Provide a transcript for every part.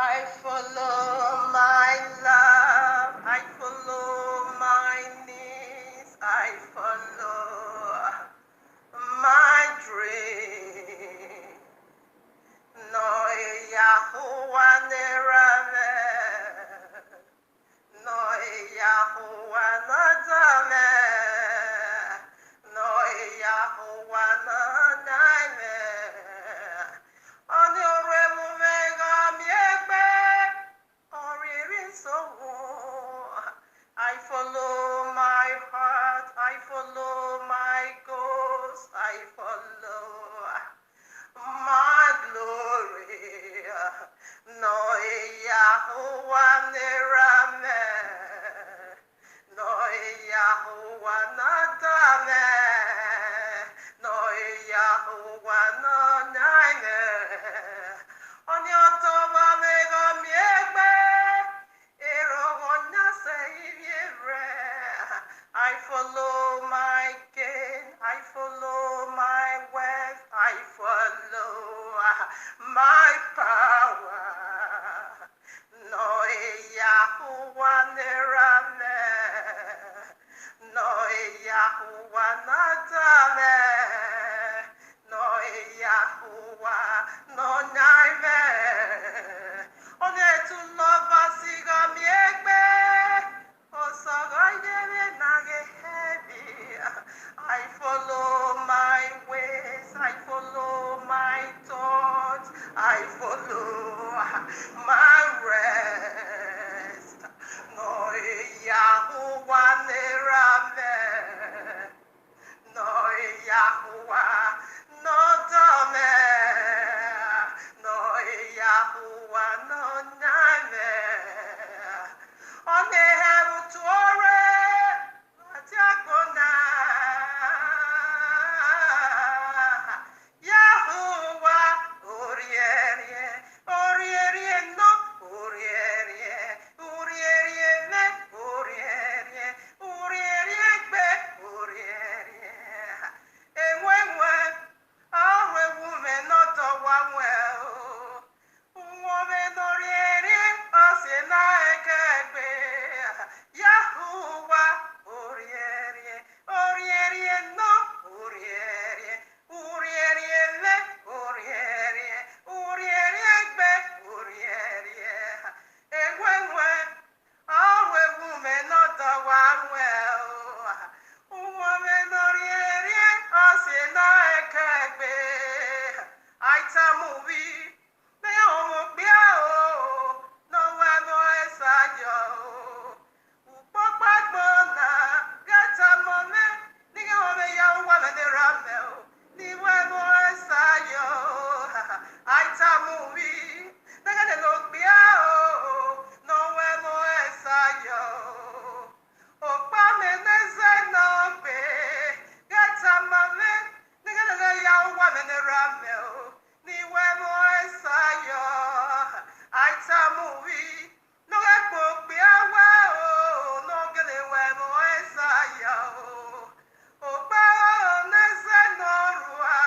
I follow my love, I follow my needs, I follow my dream. No Yahuwah nerave, no Yahuwah nadame, no Yahuwah nanaime. Oni orebu mega miegbe, oriri sowo. I follow my heart, I follow my goals, I follow my glory. No Yahuwah nerame, no Yahuwah nadame, no Yahuwah nanaime. Oni otoba mega miegbe, erogonya seivire. I follow my gain, I follow my wealth, I follow my power. No Yahuwah nerame, no Yahuwah nadame, no Yahuwah no naime. One to love asiga miegbe, osaga yeme nage heavy. I follow my ways, I follow my thoughts, I follow my rest. No Yahuwah nerame, no Yahuwah no dame, no Yahuwah no name. One heru tuore, atiagona. Yahuwah, orierie, orierie no, orierie, orierie me, orierie, orierie gbe, orierie. Enwenwe, awe woman not a one well. Woman orierie, ose na ekegbe. Yahuwah, orierie, orierie no, orierie, orierie le, orierie, orierie gbe, orierie. Enwenwe, awe woman not a one well. Woman orierie, ose na ekegbe. Aita movie, me omo bia o, no we no esayo. Upokpa gbona, gata mome, niga ome ya uwa me de rame o, ni we no esayo. Aita movie, naga de no bia o, no we no esayo. Okpa me neze no be, gata mome, niga de ya uwa me de rame o, ni we no esayo. Aita movie, no we po bia we o, no gele we no esayo. Okpa o neze no rua,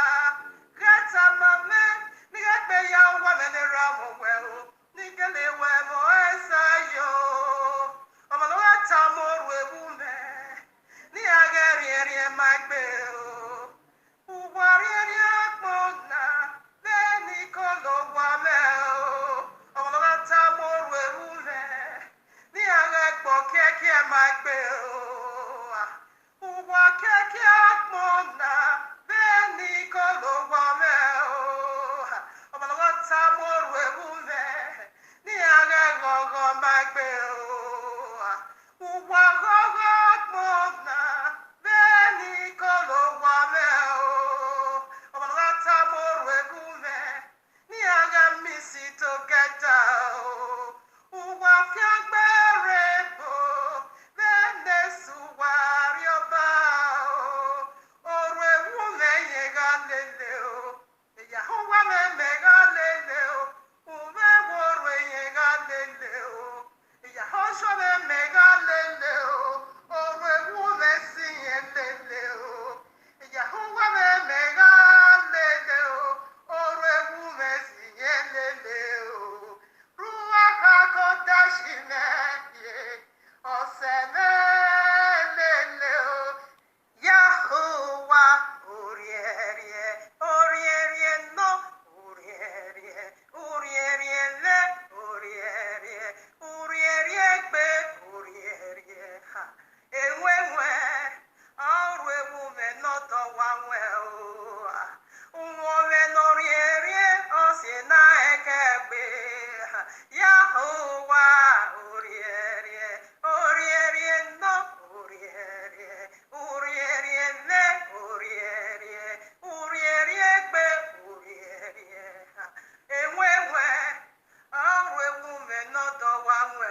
gata mame, niga pe ya uwa me de rame we o, ni gele we no esayo. Omo no ata mo rue bume, ni ageri eri e magbe o. Uwari akpona, beni kolo wame o. Omo no ata mo rue bume, ni agekpo keke magbe o. Uwa keke akpona, beni kolo wame o. Omo no ata mo rue bume, ekebe Yahuwah urierie urierie no urierie urierie le urierie urierie gbe urierie enwewe ọrụ egwu menọdọwa nwe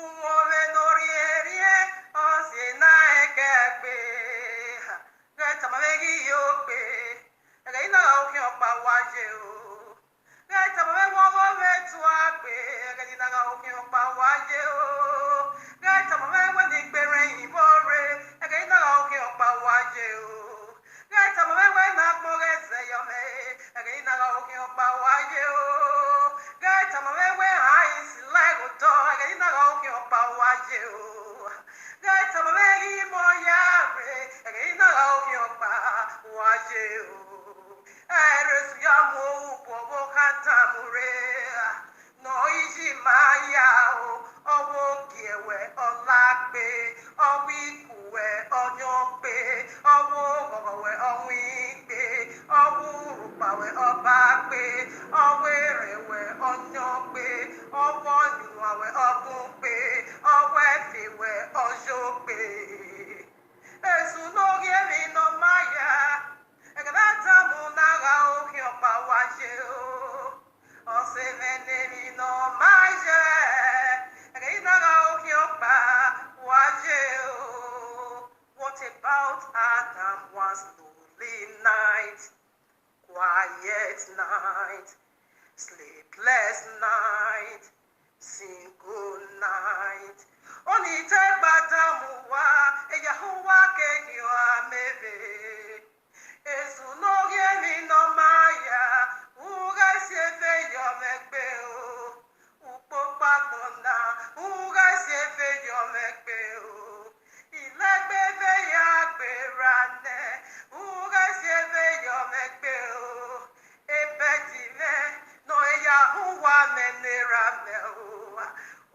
ụwa n'orierie ọsi na-eke egbe gẹ̀tàmọ́mẹ́gì yóò gbé ẹ̀gẹ̀ iná òkè ọ̀pá wájé o gẹ̀tàmọ́mẹ́wọ́wọ́ mẹ́tù àgbé ẹ̀gẹ̀ iná òkè ọ̀pá wájé o gẹ̀tàmọ́mẹ́wọ́ ní gbẹ̀rẹ̀ ìbò rẹ̀ ẹ̀gẹ̀ iná òkè ọ̀pá wájé o gẹ̀tàmọ́mẹ́wọ́ iná gbọ́rẹ̀ sẹ́yọmẹ́ ẹ̀gẹ̀ iná òkè ọ̀pá wájé o gẹ̀tàmọ́mẹ́wọ́ àìsí lẹ́gùtọ̀ ẹ̀gẹ̀ iná òkè ọ̀pá wájé o gẹ̀tàmọ́mẹ́gì mọ́ yá rẹ̀ ẹ̀gẹ̀ iná òkè ọ̀pá wájé o ẹ̀rẹ̀sù yá mọ́ òpó bó kàtà mú rẹ̀ nọ ìjì máa yá o ọwọ́ kẹwẹ́ ọ̀la gbé ọwọ́ ìkùwẹ́ ọ̀yọ́ gbé ọwọ́ ọ̀gọ̀wẹ́ ọ̀wìn gbé ọwọ́ òrùpàwẹ́ ọba gbé ọwọ́ èrèwẹ́ ọ̀yọ́ gbé ọwọ́ ìwàwẹ́ ọ̀gùn gbé ọwọ́ ẹ̀fẹ̀wẹ́ ọ̀yọ́ gbé èsù lórí èmi nọ máa yá ẹ̀gẹ̀dá tàmú náírà òkè ọ̀pá wáṣẹ o ọ̀sẹ̀ mẹ́lẹ́mi nọ máa yẹ ẹ̀gẹ̀dá náírà òkè ọ̀pá wáṣẹ o. What about Adam was lonely night, quiet night, sleepless night, single night. Only take Badamu wa Yahuwah keyo amebe. Esu no yemi no maya, uga sefe yo mekbe o. Upo pakona, uga sefe yo mekbe o. Ilagbe fe ya gberane, uga sefe yo mekbe o. Epetime no Yahuwah menera me o.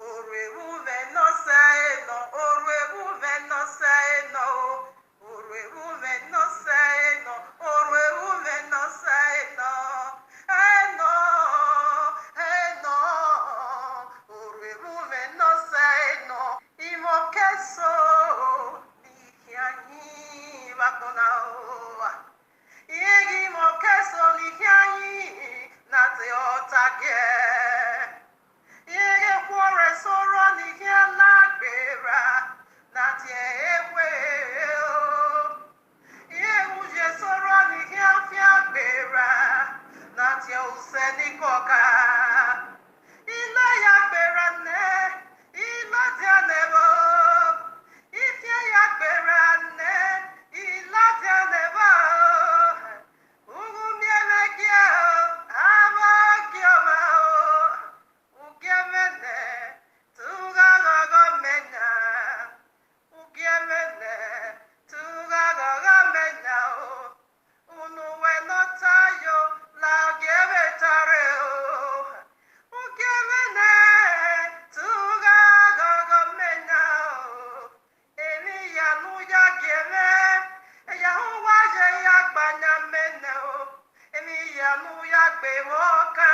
Orewu me no say no, orewu me no say no, orewu me no say no, orewu me no say no, no, no, orewu me no say no. Imo keso lihianyi bakona o, yegi mo keso lihianyi na te otage. Yege kwore soro n'ihe alagbera na tie ewe o. Ihe uje soro n'ihe afia gbera na tie use n'ikoka. Ile ya gbera nne, ile dia nebo. Ifie ya gbera nne, ile dia nebo. Ugu miele gị o, ama gị ọma o. Ugemene, tugaga menya. Ugemene, tugaga menya o. Unuwe no tayo, la gebe tare o. Ugemene, tugaga menya o. Emi ya nu ya geme, Yahuwah je ya gbanya mene o. Emi ya nu ya gbe woka.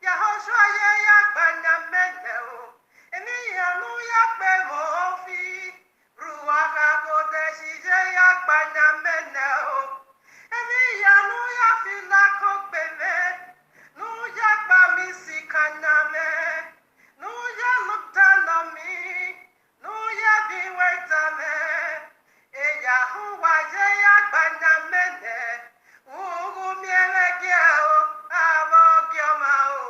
Yahoshua ye ya gbanya mene o. Emi ya nu ya gbe mofi. Ruaka kodeshi je ya gbanya mene o. Emi ya nu ya fila kokbeme. Nu ya gba mi si kanyame. Nu ya look down on me. Nu ya be waitame. E Yahuwah je ya gbanya mene. Ugu miele gye o. Abo gyoma o.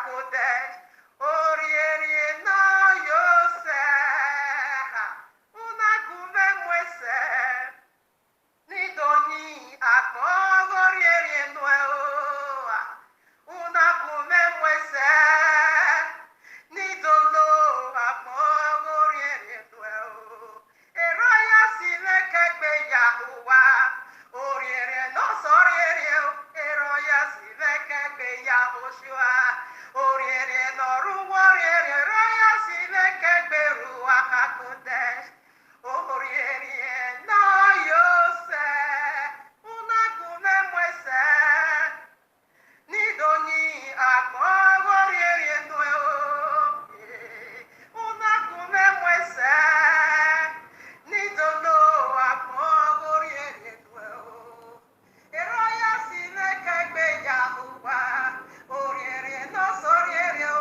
hakodesh. Orierie no yose. Una guve mwese. Nidoni akogorierie nueo. Una guve mwese. Nidolo akogorierie nueo. Eroya sile kegbe Yahuah. Orierie no sorierie. Eroya sile kegbe Yahushua. Orierie no ruwarierie. Eroya sile kegbe Ruach HaKodesh. Orierie no yose. Una gume mwese. Nidoni akogorierie nueo. Una gume mwese. Nidolo akogorierie nueo. Eroya sile kegbe Yahuah. Orierie no sorierie.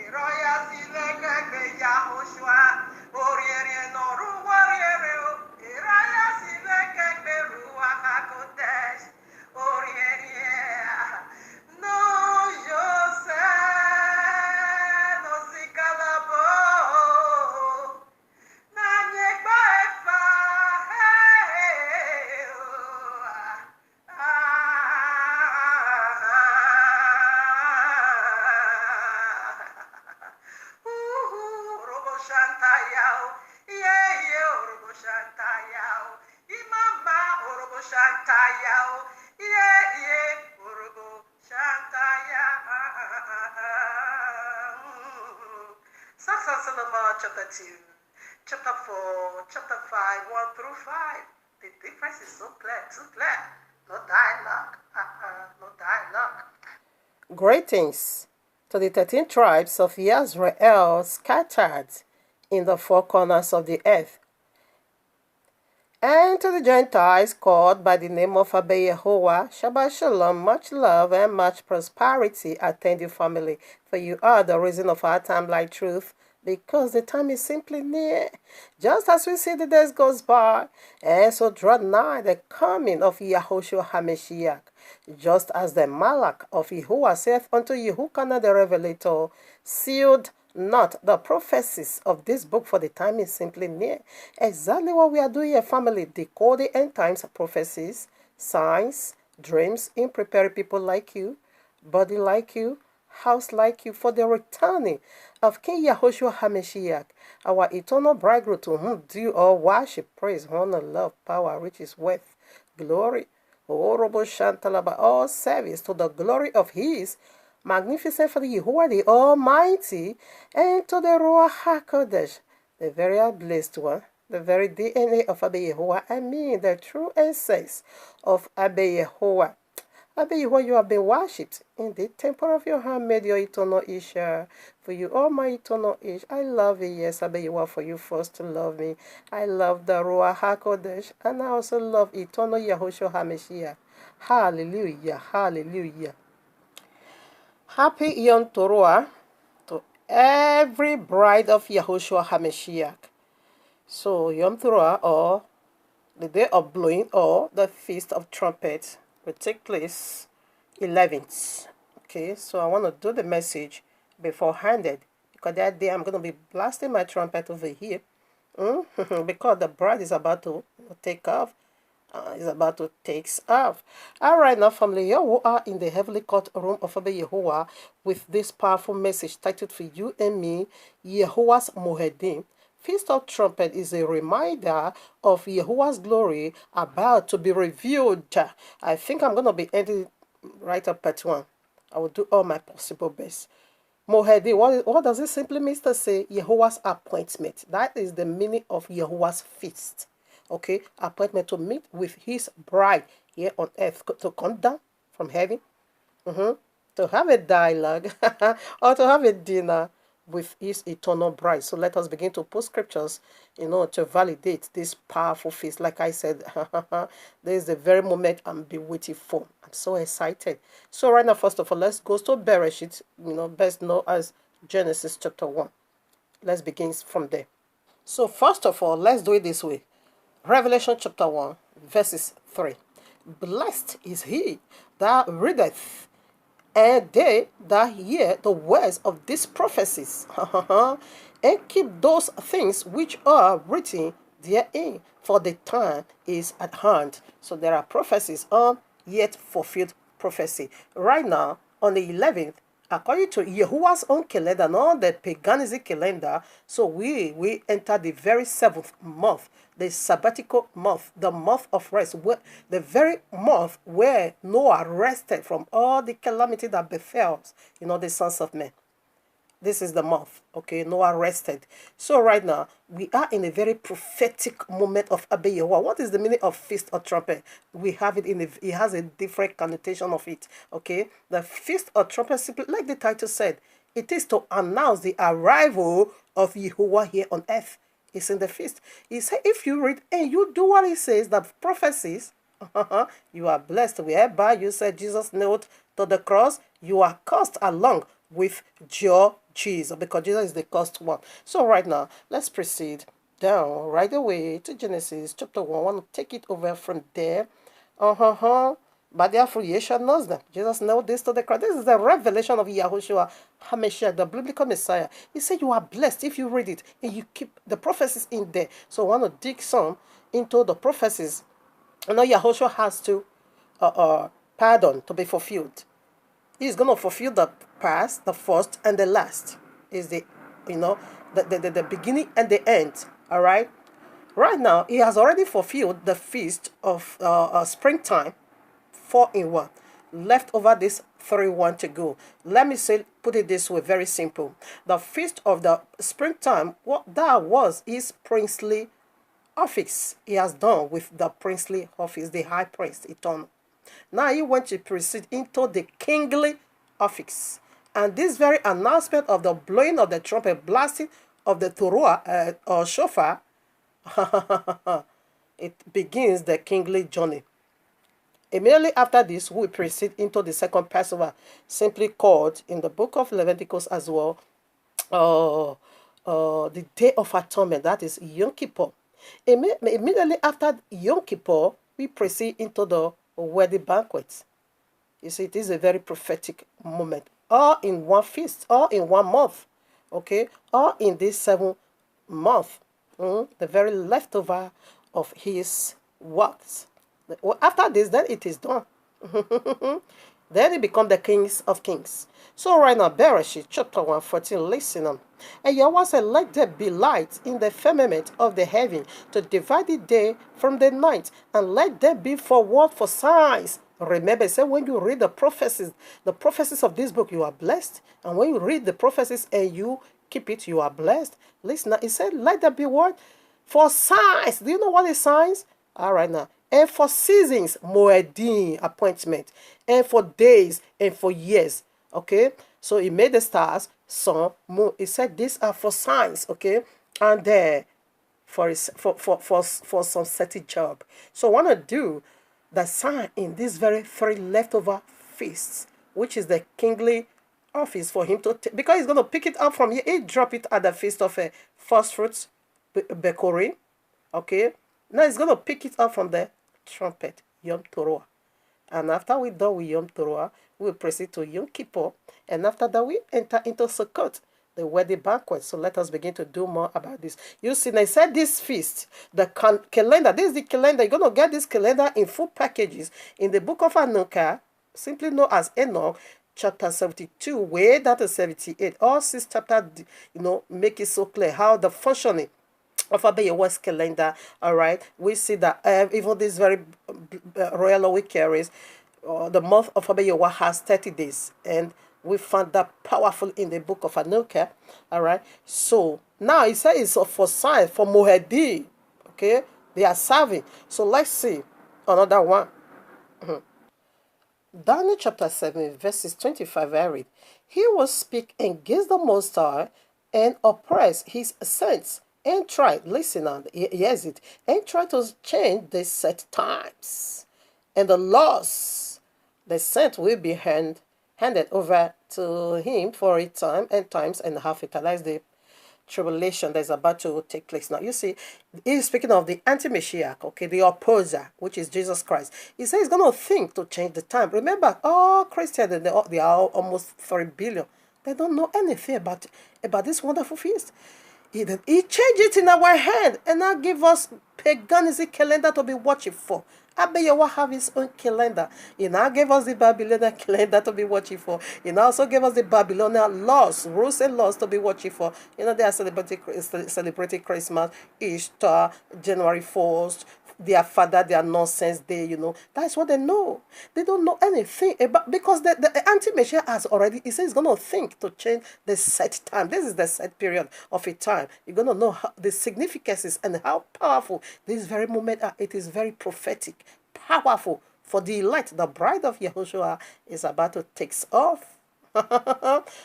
Eroya sile kegbe Yahushua. Orierie no ruwarierie. Eroya sile kegbe Ruach HaKodesh. Orierie no yose. No sikalabo. Nanyekba efa. Hey, oh, Robo Shantayao. Yeah, Robo Shantayao. Imamba Robo Shantayao. Yeah, Robo Shantayao. Songs of Solomon, chapter 2, chapter 4, chapter 5, 1 through 5. The difference is so clear, too clear. No dialogue. No dialogue. Greetings to the 13 tribes of Israel scattered in the four corners of the earth, and to the Gentiles called by the name of Yahuah. Shabbat Shalom, much love and much prosperity attend you, family, for you are the reason of our time like truth, because the time is simply near. Just as we see the days goes by, and so draw nigh the coming of Yahushua HaMashiach, just as the Malach of Yahuwah saith unto Yehukanah the Revelator, sealed not the prophecies of this book, for the time is simply near. Exactly what we are doing here, family, decoding end times prophecies, signs, dreams, in preparing people like you, body like you, house like you, for the returning of King Yahushua HaMashiach, our eternal bridegroom, to whom due all worship, praise, honor, love, power, riches, wealth, glory, all service to the glory of his magnificent for the Yahuwah the Almighty, and to the Ruach HaKodesh, the very blessed one, the very DNA of Abba Yahuwah, I mean the true essence of Abba Yahuwah. Abba Yahuwah, you have been worshipped in the temple of your handmaid, your eternal Isha. For you, all my eternal Ish. I love you, yes, Abba Yahuwah, for you first to love me. I love the Ruach HaKodesh, and I also love eternal Yahushua HaMashiach. Hallelujah, hallelujah. Happy Yom Teruah to every bride of Yahushua HaMashiach. So Yom Teruah, or the day of blowing, or the Feast of Trumpet, will take place 11th. Okay, so I want to do the message beforehand, because that day I'm going to be blasting my trumpet over here, because the bride is about to take off. Is about to take off. All right, now, family, here we are in the heavenly courtroom of Abba Yahuwah with this powerful message titled for you and me, Yahuah'S MOEDIM. Feast of Trumpet is a reminder of Yahuah's glory about to be revealed. I think I'm going to be ending right up part 1. I will do all my possible best. MOEDIM, what does it simply mean to say? Yahuah's appointment. That is the meaning of Yahuah's feast. Okay, appointment to meet with his bride here on earth, to come down from heaven, to have a dialogue or to have a dinner with his eternal bride. So let us begin to put scriptures, to validate this powerful feast. Like I said, this is the very moment I'm be waiting for. I'm so excited. So right now, first of all, let's go to Bereshit, best known as Genesis chapter 1. Let's begin from there. So first of all, let's do it this way. Revelation chapter 1, verses 3. Blessed is he that readeth And they that hear the words of these prophecies, and keep those things which are written therein, for the time is at hand. So there are prophecies on yet fulfilled prophecy. Right now, on the 11th, according to Yahuah's own calendar, not the paganism calendar, so we enter the very seventh month, the sabbatical month, the month of rest, the very month where Noah rested from all the calamity that befell, the sons of men. This is the month, okay? Noah rested. So right now, we are in a very prophetic moment of Abba Yahuwah. What is the meaning of feast or trumpet? We have it it has a different connotation of it, okay? The feast or trumpet, simply like the title said, it is to announce the arrival of Yahuwah here on earth. It's in the feast. He said, if you read and you do what he says, the prophecies, you are blessed. Whereby you said Jesus nailed to the cross, you are cursed along with your Jesus, because Jesus is the cursed one. So right now, let's proceed down right away to Genesis chapter 1. I want to take it over from there. By their affiliation knows them. Jesus nailed this to the cross. This is the revelation of Yahushua HaMashiach, the biblical Messiah. He said you are blessed if you read it and you keep the prophecies in there. So I want to dig some into the prophecies. I know Yahushua has to pardon to be fulfilled. He's going to fulfill the past, the first, and the last. Is the beginning and the end. All right. Right now, he has already fulfilled the feast of springtime, 4-in-1. Left over this 3-1 to go. Let me put it this way, very simple. The feast of the springtime, what that was his princely office. He has done with the princely office, the high priest, eternal. Now he went to proceed into the kingly office. And this very announcement of the blowing of the trumpet, blasting of the Torah or shofar, it begins the kingly journey. Immediately after this, we proceed into the second Passover, simply called in the book of Leviticus as well, the Day of Atonement, that is Yom Kippur. Immediately after Yom Kippur, we proceed into the wedding banquet. You see, it is a very prophetic moment. All in one feast, all in 1 month. Okay? All in this 7th month. The very leftover of his works. After this, then it is done. Then he becomes the kings of kings. So right now, Bereshit chapter 1:14, listen on. And Yahweh said, let there be light in the firmament of the heaven to divide the day from the night, and let there be forward for signs. Remember, say when you read the prophecies of this book, you are blessed. And when you read the prophecies and you keep it, you are blessed. Listen, he said, let there be what? For signs. Do you know what is signs? All right now. And for seasons, MOEDIM, appointment. And for days and for years. Okay? So he made the stars, sun, moon. He said these are for signs. Okay? And for some certain job. So I want to do the sign in these very 3 leftover feasts, which is the kingly office for him to take, because he's going to pick it up from here. He drop it at the feast of first fruits, Bekorim. Okay? Now he's going to pick it up from the trumpet, Yom Torah. And after we're done with Yom Torah, we'll proceed to Yom Kippur. And after that, we enter into Sukkot, the wedding banquet. So let us begin to do more about this. You see, I said this feast, the calendar, this is the calendar. You're going to get this calendar in full packages in the book of Hanukkah, simply known as Enoch, chapter 72, way down to 78. All 6 chapters, make it so clear how the functioning of Abba Yahuah's calendar. All right, we see that even this very royal we carries, the month of Abba Yahuah has 30 days, and we found that powerful in the book of Hanukkah. All right, so now he says it's for sign, for MOEDIM. Okay, they are serving. So let's see another one. Daniel chapter 7, verses 25, I read, he will speak against the Most High and oppress his saints, and try, listen on, here's it, and try to change the set times. And the laws, the saint will be handed over to him for a time and times and half. Utilize the tribulation that is about to take place. Now, you see, he's speaking of the anti-Messiah, okay, the opposer, which is Jesus Christ. He says he's going to think to change the time. Remember, all Christians, they are almost 3 billion. They don't know anything about this wonderful feast. He changed it in our hand and now give us paganism calendar to be watching for. Yahuwah have his own calendar. He now gave us the Babylonian calendar to be watching for. He now also gave us the Babylonian laws, rules and laws to be watching for. They are celebrating Christmas, Easter, January 1st, their father, their nonsense day, That's what they know. They don't know anything about, because the anti-Messiah has already, he says he's going to think to change the set time. This is the set period of a time. You're going to know the significances and how powerful this very moment are. It is very prophetic, powerful for the elect. The bride of Yahushua is about to take off.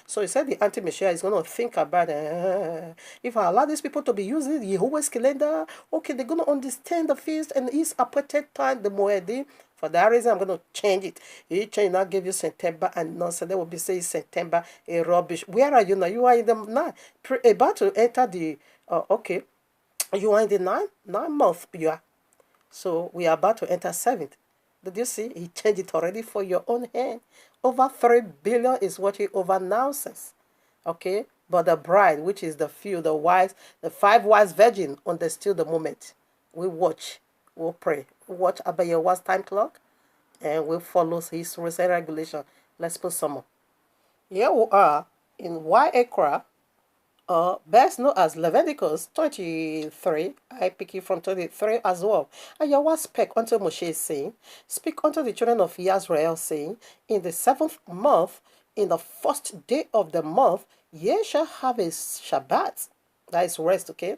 So he said the anti-Messiah is going to think about if I allow these people to be using Yahuah'S calendar, okay, they're going to understand the feast and his appointed time, the MOEDIM. For that reason, I'm going to change it. He changed now, give you September and nonsense. They will be saying September, a rubbish. Where are you now? You are in the 9, about to enter the, okay, you are in the 9 month, you are. So we are about to enter 7th. Did you see? He changed it already for your own hand. Over 3 billion is what he overannounces. Okay? But the bride, which is the few, the wise, the 5 wise virgin, understood the moment. We watch, we'll pray. We watch Yahuah's time clock, and we'll follow his rules and regulation. Let's put some more. Here we are in Yahuah, best known as Leviticus 23. I pick it from 23 as well. And Yahuwah spake unto Moshe, saying, Speak unto the children of Israel, saying, In the 7th month, in the 1st day of the month, ye shall have a Shabbat. That is rest, okay?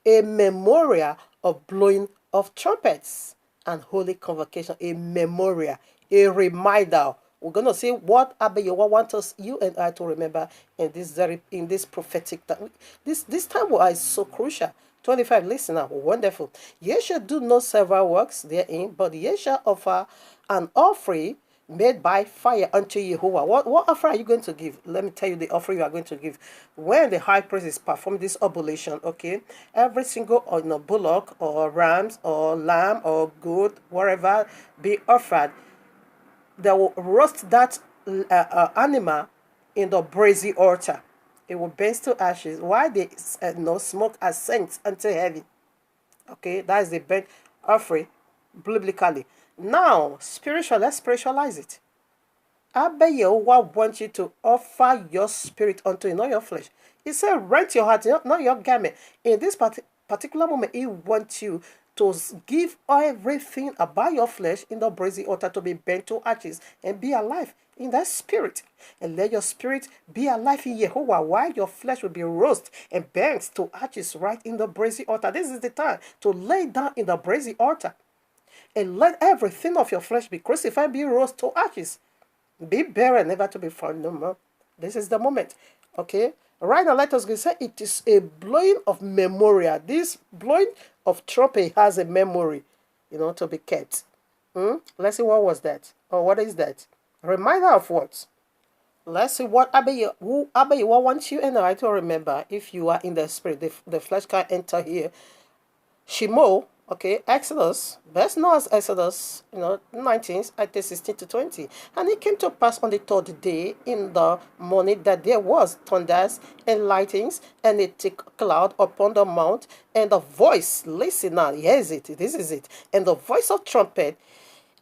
A memorial of blowing of trumpets and holy convocation. A memorial, a reminder. We're going to see what Yahuwah wants us, you and I, to remember in this prophetic time. This time is so crucial. 25, listen now, wonderful. Ye shall do no several works therein, but ye shall offer an offering made by fire unto Yahuwah. What offering are you going to give? Let me tell you the offering you are going to give. When the high priest is performing this oblation, okay, every single bullock or rams or lamb or goat, whatever be offered, they will roast that animal in the brazen altar. It will burn to ashes while the smoke ascends unto heaven. Okay, that is the burnt offering biblically. Now, let's spiritualize it. Yahuwah wants you to offer your spirit unto him, not your flesh. He said, rent your heart, not your garment. In this particular moment, he wants you to give everything about your flesh in the brazen altar to be burnt to ashes and be alive in that spirit. And let your spirit be alive in Yahuwah, while your flesh will be roasted and burnt to ashes right in the brazen altar. This is the time to lay down in the brazen altar. And let everything of your flesh be crucified, be roasted to ashes. Be buried, never to be found no more. This is the moment. Okay? Right now, let us go say it is a blowing of memorial. This blowing of trumpet has a memory, to be kept. Let's see, what was that? Or what is that? Reminder of what? Let's see what Yahuwah wants you and I to remember. If you are in the spirit, the flesh can't enter here. Shimo, okay, Exodus, best known as Exodus, 19, 16 to 20. And it came to pass on the 3rd day in the morning that there was thunders and lightnings and a thick cloud upon the mount, and the voice, listen now, here's it, this is it, and the voice of trumpet,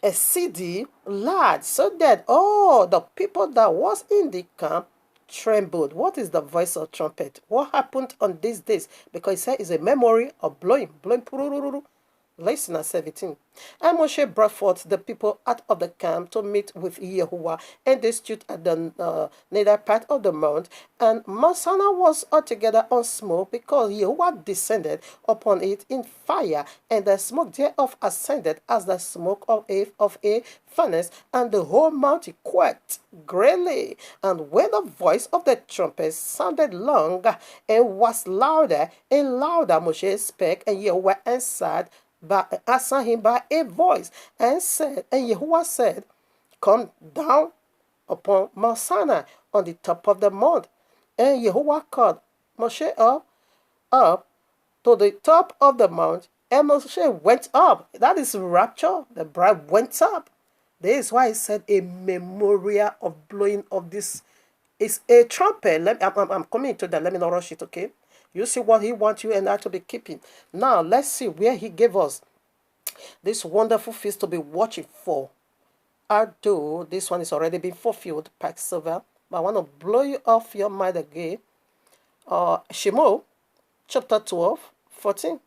a CD loud, so that all the people that was in the camp trembled. What is the voice of trumpet? What happened on these days? Because it said it's a memory of blowing. Listen at 17. And Moshe brought forth the people out of the camp to meet with Yahuwah, and they stood at the nether part of the mount, and Mount Sinai was altogether on smoke, because Yahuwah descended upon it in fire, and the smoke thereof ascended as the smoke of a furnace, and the whole mountain quaked greatly. And when the voice of the trumpet sounded long and was louder and louder, Moshe spake, and Yahuwah answered him by a voice, and Yahuwah said, Come down upon Mount Sinai on the top of the mount. And Yahuwah called Moshe up to the top of the mount, and Moshe went up. That is rapture. The bride went up. This is why he said a memorial of blowing of this is a trumpet. I'm coming to that. Let me not rush it, okay? You see what he wants you and I to be keeping. Now, let's see where he gave us this wonderful feast to be watching for. Although this one is already been fulfilled, Pax Silver, but I want to blow you off your mind again. Shemo, chapter 12, 14,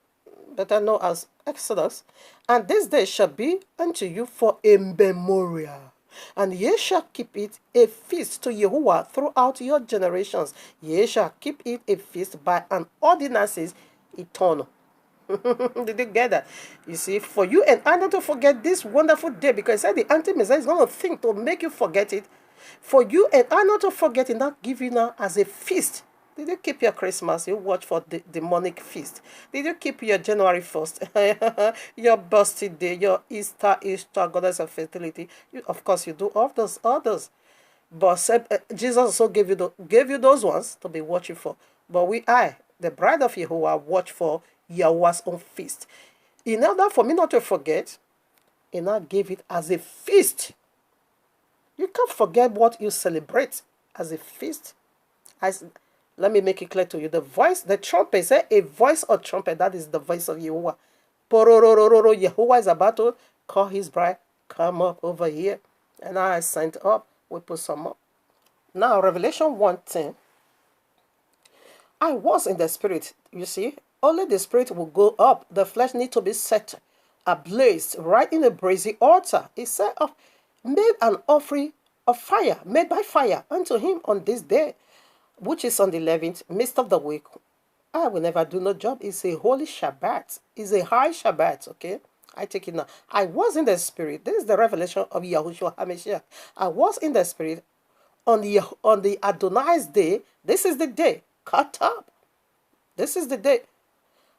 better known as Exodus. And this day shall be unto you for a memorial, and ye shall keep it a feast to Yahuwah throughout your generations. Ye shall keep it a feast by an ordinances eternal. Did you get that? You see, for you and I not to forget this wonderful day, because I said the anti-messiah is going to think to make you forget it. For you and I not to forget it, not give you now as a feast. Did you keep your Christmas? You watch for the demonic feast. Did you keep your January 1st, your birthday, your Easter, Goddess of fertility? Of course, you do all those others. But Jesus also gave you those ones to be watching for. But the bride of Yahuwah, watch for Yahuah's own feast. In order for me not to forget, and I gave it as a feast. You can't forget what you celebrate as a feast. Let me make it clear to you. The trumpet, say a voice or trumpet, that is the voice of Yahuwah. Pororororo, Yahuwah is about to call his bride, come up over here. And I signed up, we put some up. Now, Revelation 1:10. I was in the spirit, you see. Only the spirit will go up. The flesh need to be set ablaze right in the brazen altar. He said, made an offering of fire, made by fire unto him on this day, which is on the 11th, midst of the week. I will never do no job. It's a holy Shabbat. It's a high Shabbat, okay? I take it now. I was in the spirit. This is the revelation of Yahushua HaMashiach. I was in the spirit on the Adonai's day. This is the day. Cut up. This is the day.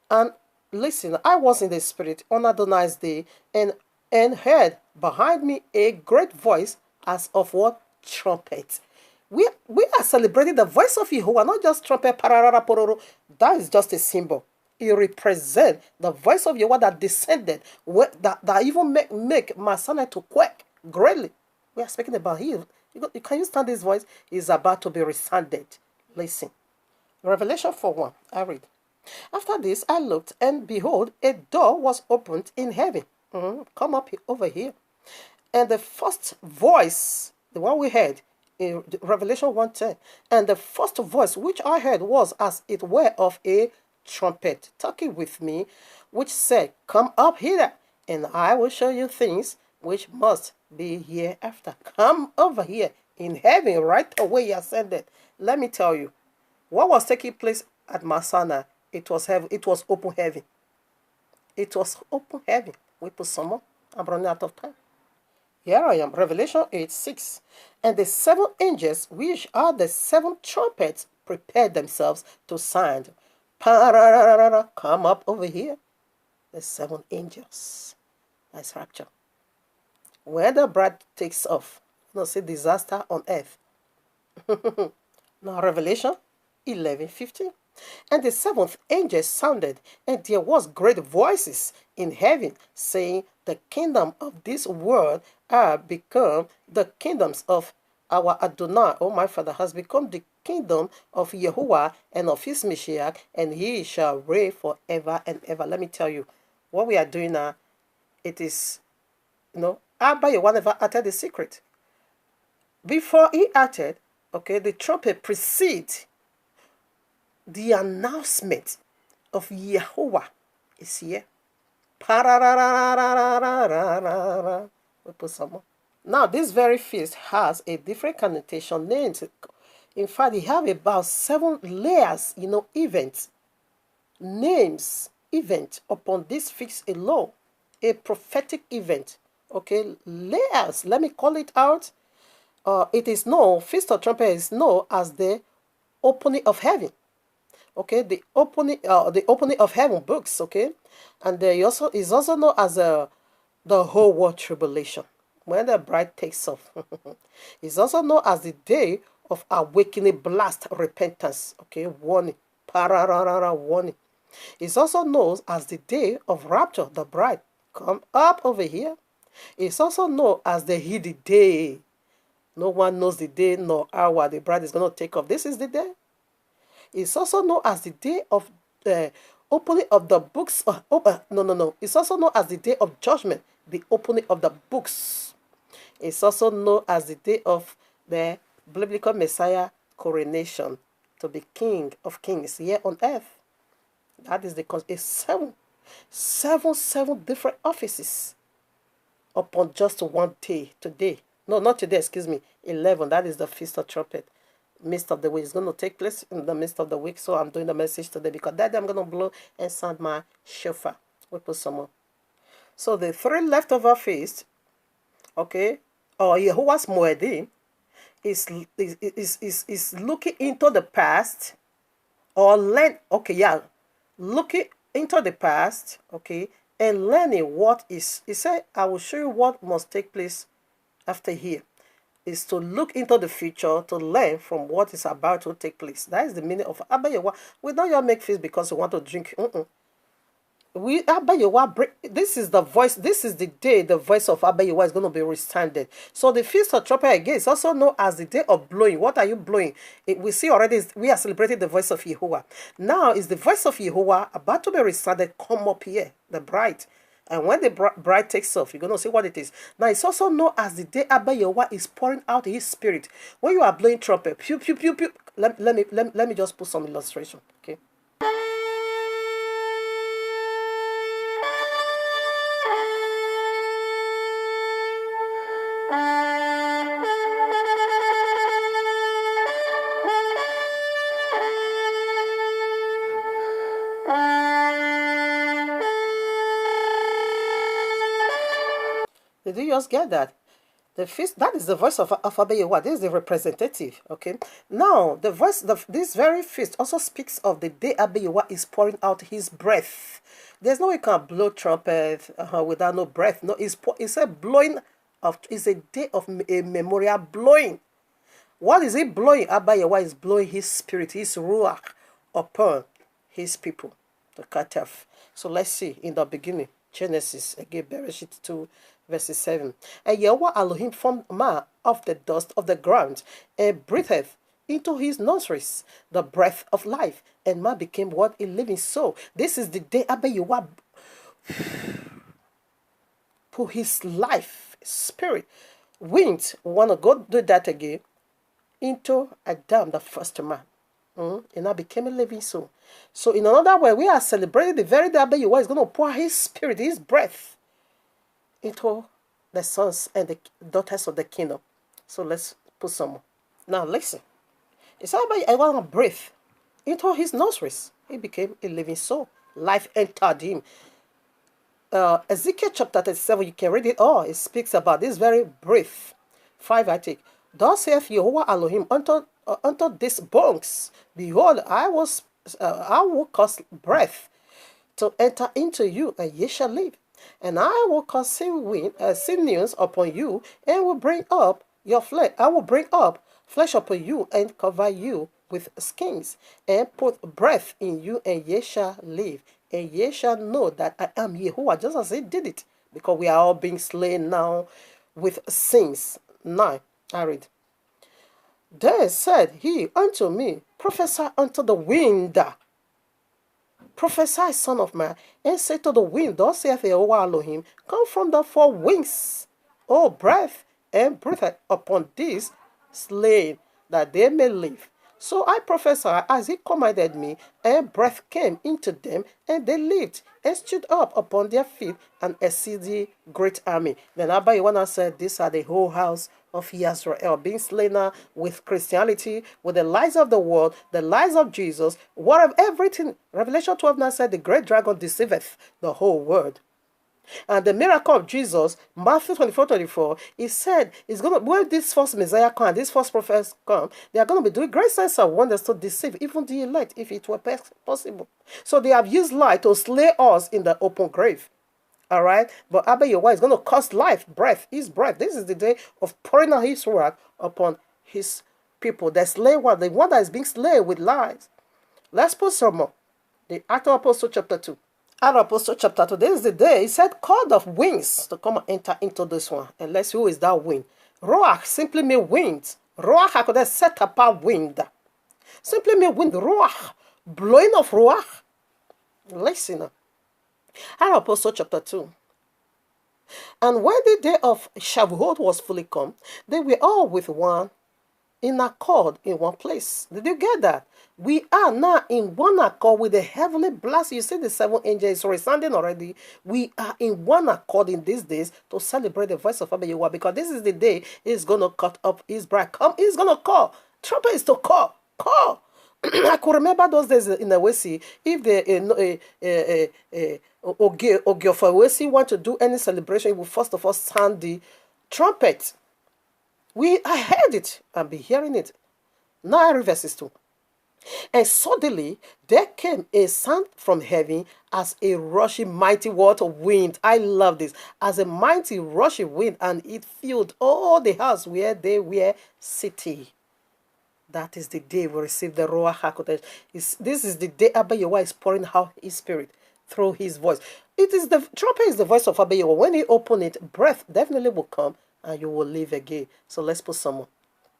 And listen, I was in the spirit on Adonai's day and heard behind me a great voice as of what? Trumpet. We are celebrating the voice of Yahuwah, not just trumpet, pararara, pororo. That is just a symbol. It represents the voice of Yahuwah that descended, that even make Masana to quake greatly. We are speaking about him. Can you stand this voice? Is about to be resounded. Listen. Revelation 4:1. I read. After this, I looked, and behold, a door was opened in heaven. Come up over here. And the first voice, the one we heard in Revelation 1:10, and the first voice which I heard was as it were of a trumpet, talking with me, which said, come up here, and I will show you things which must be hereafter. Come over here in heaven, right away you ascended. Let me tell you, what was taking place at Masana, it was heaven. It was open heaven. It was open heaven. We put some more. I'm running out of time. Here I am, Revelation 8:6. And the 7 angels, which are the 7 trumpets, prepared themselves to sound. Come up over here. The 7 angels. That's rapture. When the bride takes off, see disaster on earth. Now, Revelation 11:15. And the 7th angel sounded, and there was great voices in heaven, saying, the kingdom of this world are become the kingdoms of our Adonai. Oh, my Father has become the kingdom of Yahuwah and of his Mashiach, and he shall reign forever and ever. Let me tell you, what we are doing now, it is, Abba Yahuwah never uttered the secret. Before he uttered, the trumpet precedes the announcement of Yahuwah is here. We put some more. Now, this very feast has a different connotation names. In fact, you have about 7 layers, events, names, event upon this feast alone. A prophetic event. Layers. Let me call it out. It is known, Feast of Trumpet is known as the opening of heaven. The opening of heaven books, and there also is also known as the whole world tribulation, when the bride takes off. It's also known as the day of awakening blast repentance, warning, Pararara warning. It's also known as the day of rapture, the bride. Come up over here. It's also known as the hidden day. No one knows the day nor hour the bride is going to take off. This is the day. It's also known as the day of opening of the books. No. It's also known as the day of judgment, the opening of the books. It's also known as the day of the biblical Messiah coronation to be King of Kings here on earth. That is seven different offices upon just one day today. No, not today, excuse me. 11, that is the Feast of Trumpet. Midst of the week is going to take place in the midst of the week. So I'm doing the message today because that day I'm going to blow and sound my shofar. We put some more. So the 3 leftover feasts, okay, or Yahuah'S MOEDIM, is looking into the past or looking into the past, okay, and learning what is. He said, I will show you what must take place after here. Is to look into the future to learn from what is about to take place. That is the meaning of Abba Yahuwah. We don't just make feast because we want to drink. We Abba Yahuwah, this is the voice. This is the day the voice of Abba Yahuwah is going to be resounded. So the Feast of Trumpet again is also known as the day of blowing. What are you blowing? We see already we are celebrating the voice of Yahuwah. Now is the voice of Yahuwah about to be resounded. Come up here, the bride. And when the bride takes off, you're going to see what it is. Now, it's also known as the day Abba Yahuwah is pouring out his spirit. When you are blowing trumpet, pew, pew, pew, pew. Let me just put some illustration, okay? Did you just get that? The feast, that is the voice of Abba Yahuwah. This is the representative, okay? Now, the voice of this very feast also speaks of the day Abba Yahuwah is pouring out his breath. There's no way you can blow trumpet without no breath. No, it's a blowing of, it's a day of a memorial blowing. What is he blowing? Abba Yahuwah is blowing his spirit, his ruach upon his people, the Kataf. So let's see in the beginning, Genesis, again, Bereshit 2, verses 7. And Yahuwah Elohim formed man of the dust of the ground and breathed into his nostrils the breath of life, and man became what? A living soul. This is the day Abba Yahuwah put his life, spirit, wind, we want to go do that again, into Adam, the first man. And I became a living soul. So in another way, we are celebrating the very day Abba Yahuwah is going to pour his spirit, his breath, into the sons and the daughters of the kingdom. So let's put some more. Now listen. It's Abba Yahuwah breathe into his nostrils. He became a living soul. Life entered him. Ezekiel chapter 37, you can read it all. It speaks about this very breath. 5, I take. Thus saith Yahuwah Elohim unto these bones, behold, I will cause breath to enter into you, and ye shall live. And I will cause sinews upon you, and will bring up your flesh. I will bring up flesh upon you, and cover you with skins, and put breath in you, and ye shall live. And ye shall know that I am Yahuwah, just as he did it, because we are all being slain now with sins. 9, I read. Then said he unto me, prophesy unto the wind. Prophesy, son of man, and say to the wind, thus saith Yahuwah Elohim, come from the 4 winds, O breath, and breathe upon these slain, that they may live. So I prophesied as he commanded me, and breath came into them, and they lived, and stood up upon their feet, an exceeding great army. Then Abba Yahuwah said, these are the whole house of Israel, being slain with Christianity, with the lies of the world, the lies of Jesus, whatever, everything. Revelation 12 now said, the great dragon deceiveth the whole world. And the miracle of Jesus, Matthew 24, he said, is going to, when this first Messiah come, this first prophets come, they are going to be doing great signs and wonders to deceive even the elect, if it were possible. So they have used lie to slay us in the open grave. All right? But Abba Yahuwah is going to cause life, breath, his breath. This is the day of pouring out his word upon his people. The slay one, the one that is being slain with lies. Let's put some more. The Act of Apostle chapter 2. Act of Apostle chapter 2. This is the day. He said, called of wings to come and enter into this one. And let's see who is that wind. Ruach simply means wind. Ruach could set apart wind. Simply means wind. Ruach. Blowing of Ruach. Listen. Act of Apostle chapter 2. And when the day of Shavuot was fully come, they were all with one in accord in one place. Did you get that? We are now in one accord with the heavenly blast. You see the seven angels resounding already. We are in one accord in these days to celebrate the voice of Abba Yahuwah, because this is the day he's going to cut up his bride. Come, he's going to call. Trumpet is to call. Call. I could remember those days in the Wesi. If the Ogiofa Wesi want to do any celebration, he will first of all sound the trumpet. I heard it and be hearing it. Now I read verses 2. And suddenly there came a sound from heaven as a rushing mighty water wind. I love this. As a mighty rushing wind, and it filled all the house where they were sitting. That is the day we receive the Ruach HaKodesh. This is the day Abba Yahuwah is pouring out his spirit through his voice. The trumpet is the voice of Abba Yahuwah. When he open it, breath definitely will come and you will live again. So let's put some more.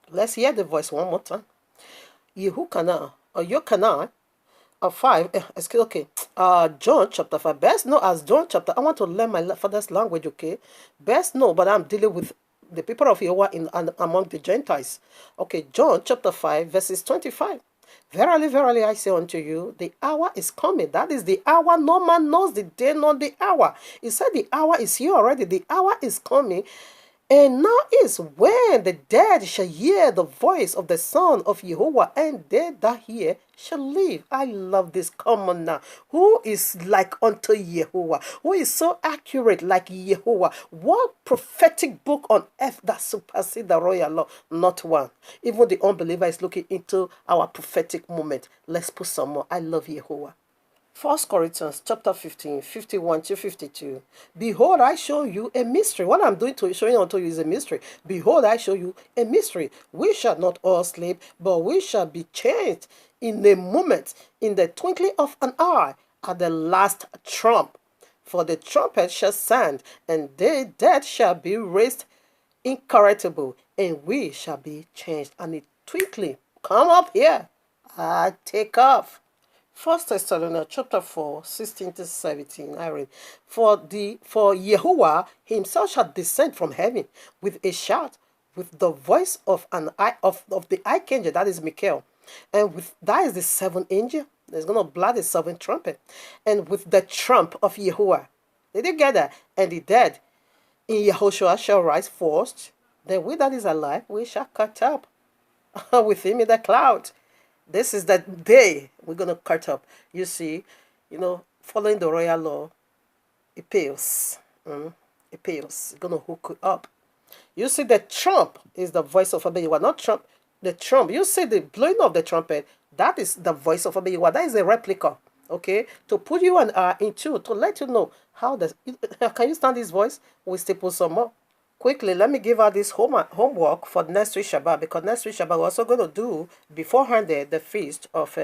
Let's hear the voice one more time. Yahuah'S, or Yochanan, 5, John chapter 5. Best know as John chapter. I want to learn my father's language, okay? Best know, but I'm dealing with the people of Yahuwah among the Gentiles. Okay, John chapter 5, verses 25. Verily, verily, I say unto you, the hour is coming. That is the hour. No man knows the day nor the hour. He said the hour is here already. The hour is coming. And now is when the dead shall hear the voice of the Son of Yahuwah, and they that hear shall live. I love this. Come on now. Who is like unto Yahuwah? Who is so accurate like Yahuwah? What prophetic book on earth that supersedes the royal law? Not one. Even the unbeliever is looking into our prophetic moment. Let's put some more. I love Yahuwah. 1 Corinthians chapter 15, 51 to 52. Behold, I show you a mystery. What I'm doing to showing unto you is a mystery. Behold, I show you a mystery. We shall not all sleep, but we shall be changed in a moment, in the twinkling of an eye, at the last trump. For the trumpet shall sound, and they dead shall be raised incorruptible, and we shall be changed. And it twinkling, come up here. I take off. 1 Thessalonians chapter 4, 16 to 17. I read, For Yahuwah himself shall descend from heaven with a shout, with the voice of the archangel, that is Michael, and that is the seventh angel. There's gonna blow the seventh trumpet, and with the trump of Yahuwah. Did you get that? And the dead in Yahushua shall rise first. Then we that is alive, we shall cut up with him in the cloud. This is the day we're going to cut up. You see, following the royal law, it pays. It pays. It's going to hook you up. You see, the trump is the voice of Abba Yahuwah, not trump. The trump. You see the blowing of the trumpet, that is the voice of Abba Yahuwah. That is a replica, okay? To put you and into, to let you know how can you stand this voice? We still put some more. Quickly, let me give out this homework for next week Shabbat, because next week Shabbat we're also going to do beforehand the feast of,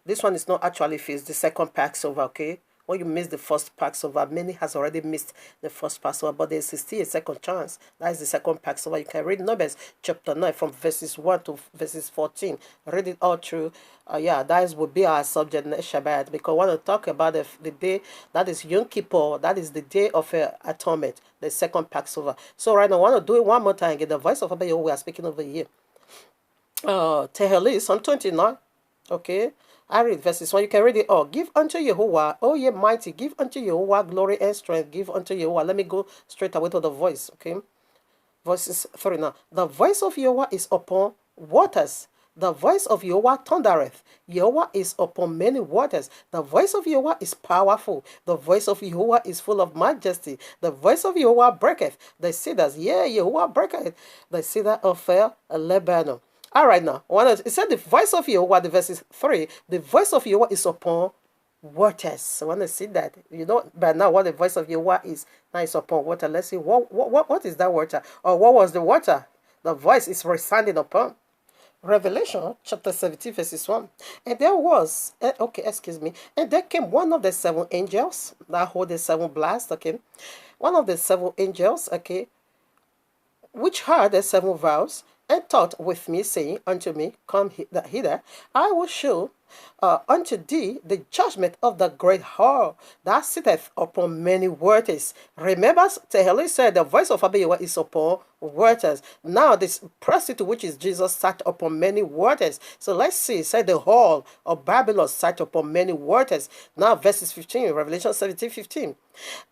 this one is not actually feast, the second Passover, okay? When you miss the first Passover, many has already missed the first Passover, but there's still a second chance. That is the second Passover. You can read Numbers chapter 9 from verses 1 to verses 14. Read it all through. That will be our subject next Shabbat, because I want to talk about the day, that is Yom Kippur, that is the day of atonement, the second Passover. So right now, I want to do it one more time, get the voice of Abba Yahuwah we are speaking over here. Tehillim, Psalm 29, okay? I read verses 1. You can read it all. Give unto Yahuwah, O ye mighty, give unto Yahuwah glory and strength. Give unto Yahuwah. Let me go straight away to the voice, okay? Verses 3 now. The voice of Yahuwah is upon waters. The voice of Yahuwah thundereth. Yahuwah is upon many waters. The voice of Yahuwah is powerful. The voice of Yahuwah is full of majesty. The voice of Yahuwah breaketh the cedars. Yahuwah breaketh the cedar of Lebanon. All right, now, it said the voice of Yahuwah, the verses 3, the voice of Yahuwah is upon waters. I want to see that. You know, but now what the voice of Yahuwah is, now it's upon water. Let's see, what is that water? Or what was the water? The voice is resounding upon. Revelation chapter 17 verses 1. And there was, and there came one of the seven angels that hold the seven blasts, okay. One of the seven angels, okay, which heard the seven vows, and talked with me, saying unto me, Come hither, I will show unto thee the judgment of the great whore that sitteth upon many waters. Remember, Teheli said the voice of Abiyawa is upon waters. Now this prostitute, which is Jesus, sat upon many waters. So let's see, said the whole of Babylon sat upon many waters. Now verses 15, Revelation 17:15.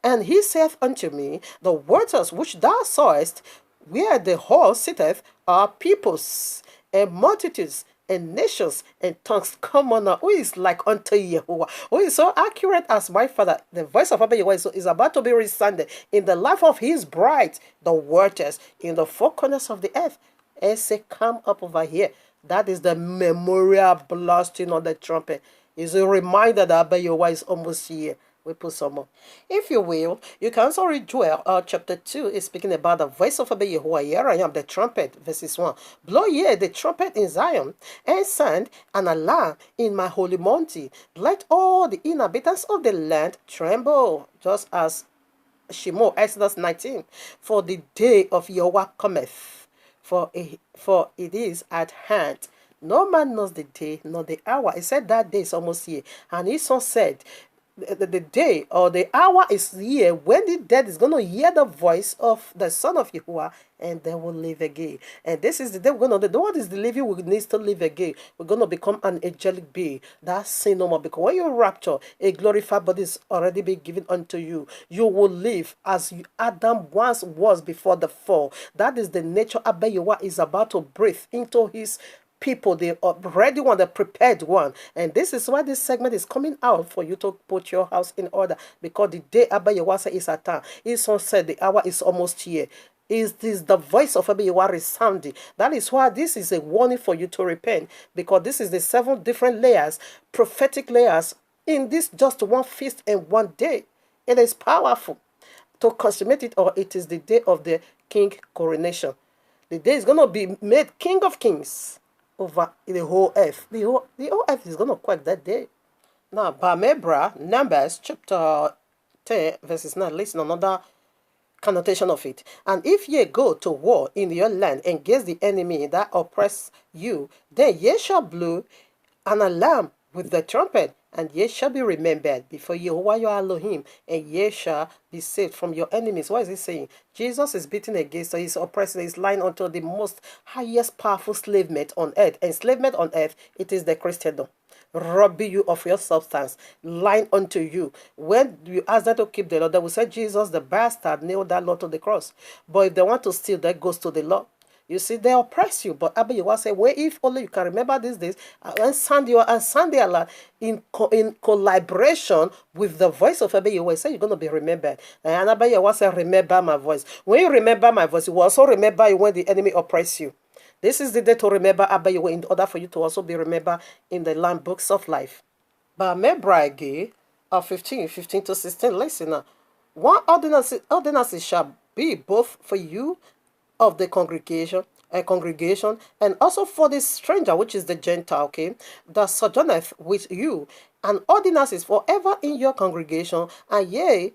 And he saith unto me, The waters which thou sawest, where the whore sitteth, are peoples and multitudes and nations and tongues common, who is like unto Yahuwah, who is so accurate as my father. The voice of Abba Yahuwah is about to be resounded in the life of his bride, the waters in the four corners of the earth. And say, come up over here. That is the memorial blasting on the trumpet. It's a reminder that Abba Yahuwah is almost here. We put some more. If you will, you can also read Joel chapter 2 is speaking about the voice of Abba Yahuwah. Here I am, the trumpet, verses 1. Blow ye the trumpet in Zion, and sound an alarm in my holy mountain. Let all the inhabitants of the land tremble, just as Shemo, Exodus 19. For the day of Yahuwah cometh, for it is at hand. No man knows the day nor the hour. He said that day is almost here. And he so said, the day or the hour is here when the dead is going to hear the voice of the Son of Yahuwah, and they will live again. And this is the day we're going to, the one is the living who needs to live again. We're going to become an angelic being. That's sin no more. Because when you rapture, a glorified body is already been given unto you. You will live as Adam once was before the fall. That is the nature Abba Yahuwah is about to breathe into his people, the ready one, the prepared one. And this is why this segment is coming out, for you to put your house in order, because the day Abba Yahuwah is at hand. His son said the hour is almost here. Is this the voice of Abba Yahuwah resounding? That is why this is a warning for you to repent, because this is the 7 different layers, prophetic layers, in this just one feast and one day. It is powerful to consummate it, or it is the day of the king coronation. The day is going to be made king of kings over the whole earth. The whole earth is going to quake that day. Now, Bamebra, Numbers chapter 10, verses 9, listen, another connotation of it. And if ye go to war in your land against the enemy that oppress you, then ye shall blow an alarm with the trumpet, and ye shall be remembered before Yahuwah your Elohim, and ye shall be saved from your enemies. What is he saying? Jesus is beating against, so he's oppressing, he's lying unto the most highest powerful enslavement on earth. Enslavement on earth, it is the Christendom. Robbing you of your substance, lying unto you. When you ask them to keep the law, they will say Jesus, the bastard, nailed that law to the cross. But if they want to steal, that goes to the law. You see, they oppress you. But Abba Yahuwah said, well, if only you can remember these days, and sound their alarm in collaboration with the voice of Abba Yahuwah, say you're going to be remembered. And Abba Yahuwah said, remember my voice. When you remember my voice, you will also remember you when the enemy oppress you. This is the day to remember Abba Yahuwah, in order for you to also be remembered in the land books of life. But Mebrage of 15 to 16, listen now. One ordinance shall be both for you of the congregation, and also for the stranger, which is the Gentile, okay, that sojourneth with you, and ordinances forever in your congregation, and ye,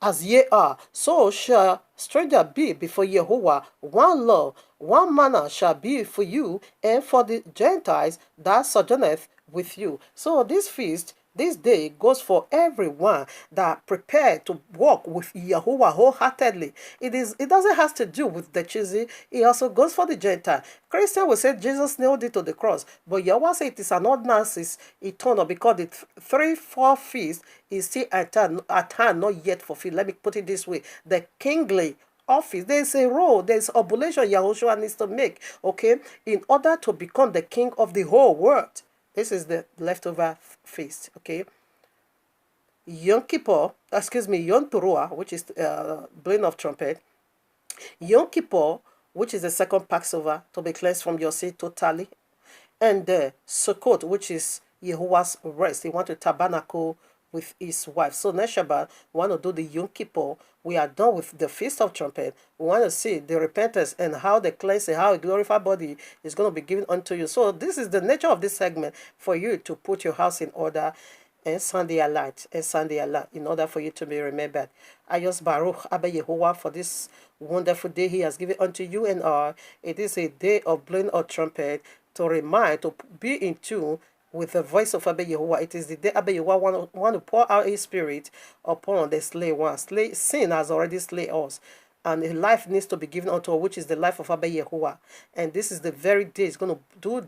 as ye are, so shall stranger be before Yahuwah. One law, one manner shall be for you, and for the Gentiles that sojourneth with you. So this feast, this day, goes for everyone that prepared to walk with Yahuwah wholeheartedly. It doesn't have to do with the cheesy. It also goes for the Gentile. Christian will say Jesus nailed it to the cross, but Yahuwah said it is an ordinance, is eternal, because the 3-4 feast is still at hand, not yet fulfilled. Let me put it this way: the kingly office, there's a role, there's oblation Yahushua needs to make, okay, in order to become the king of the whole world. This is the leftover feast, okay. Yom Kippur, Yom Teruah, which is blowing of trumpet. Yom Kippur, which is the second Passover, to be cleansed from your sin totally. And Sukkot, which is Yahuwah's rest. He want to tabernacle with his wife. So next Shabbat, we want to do the Yom Kippur, we are done with the Feast of Trumpet, we want to see the repentance and how the cleansing, how a glorified body is going to be given unto you. So this is the nature of this segment, for you to put your house in order and Sunday alert and Sunday alert in order for you to be remembered. I just Baruch Abba Yehovah for this wonderful day He has given unto you and I. It is a day of blowing of trumpet to remind, to be in tune with the voice of Abba Yehovah. It is the day Abba Yehovah want to pour out His Spirit upon the slain one. Sin has already slain us, and a life needs to be given unto us, which is the life of Abba Yehovah. And this is the very day He's going to do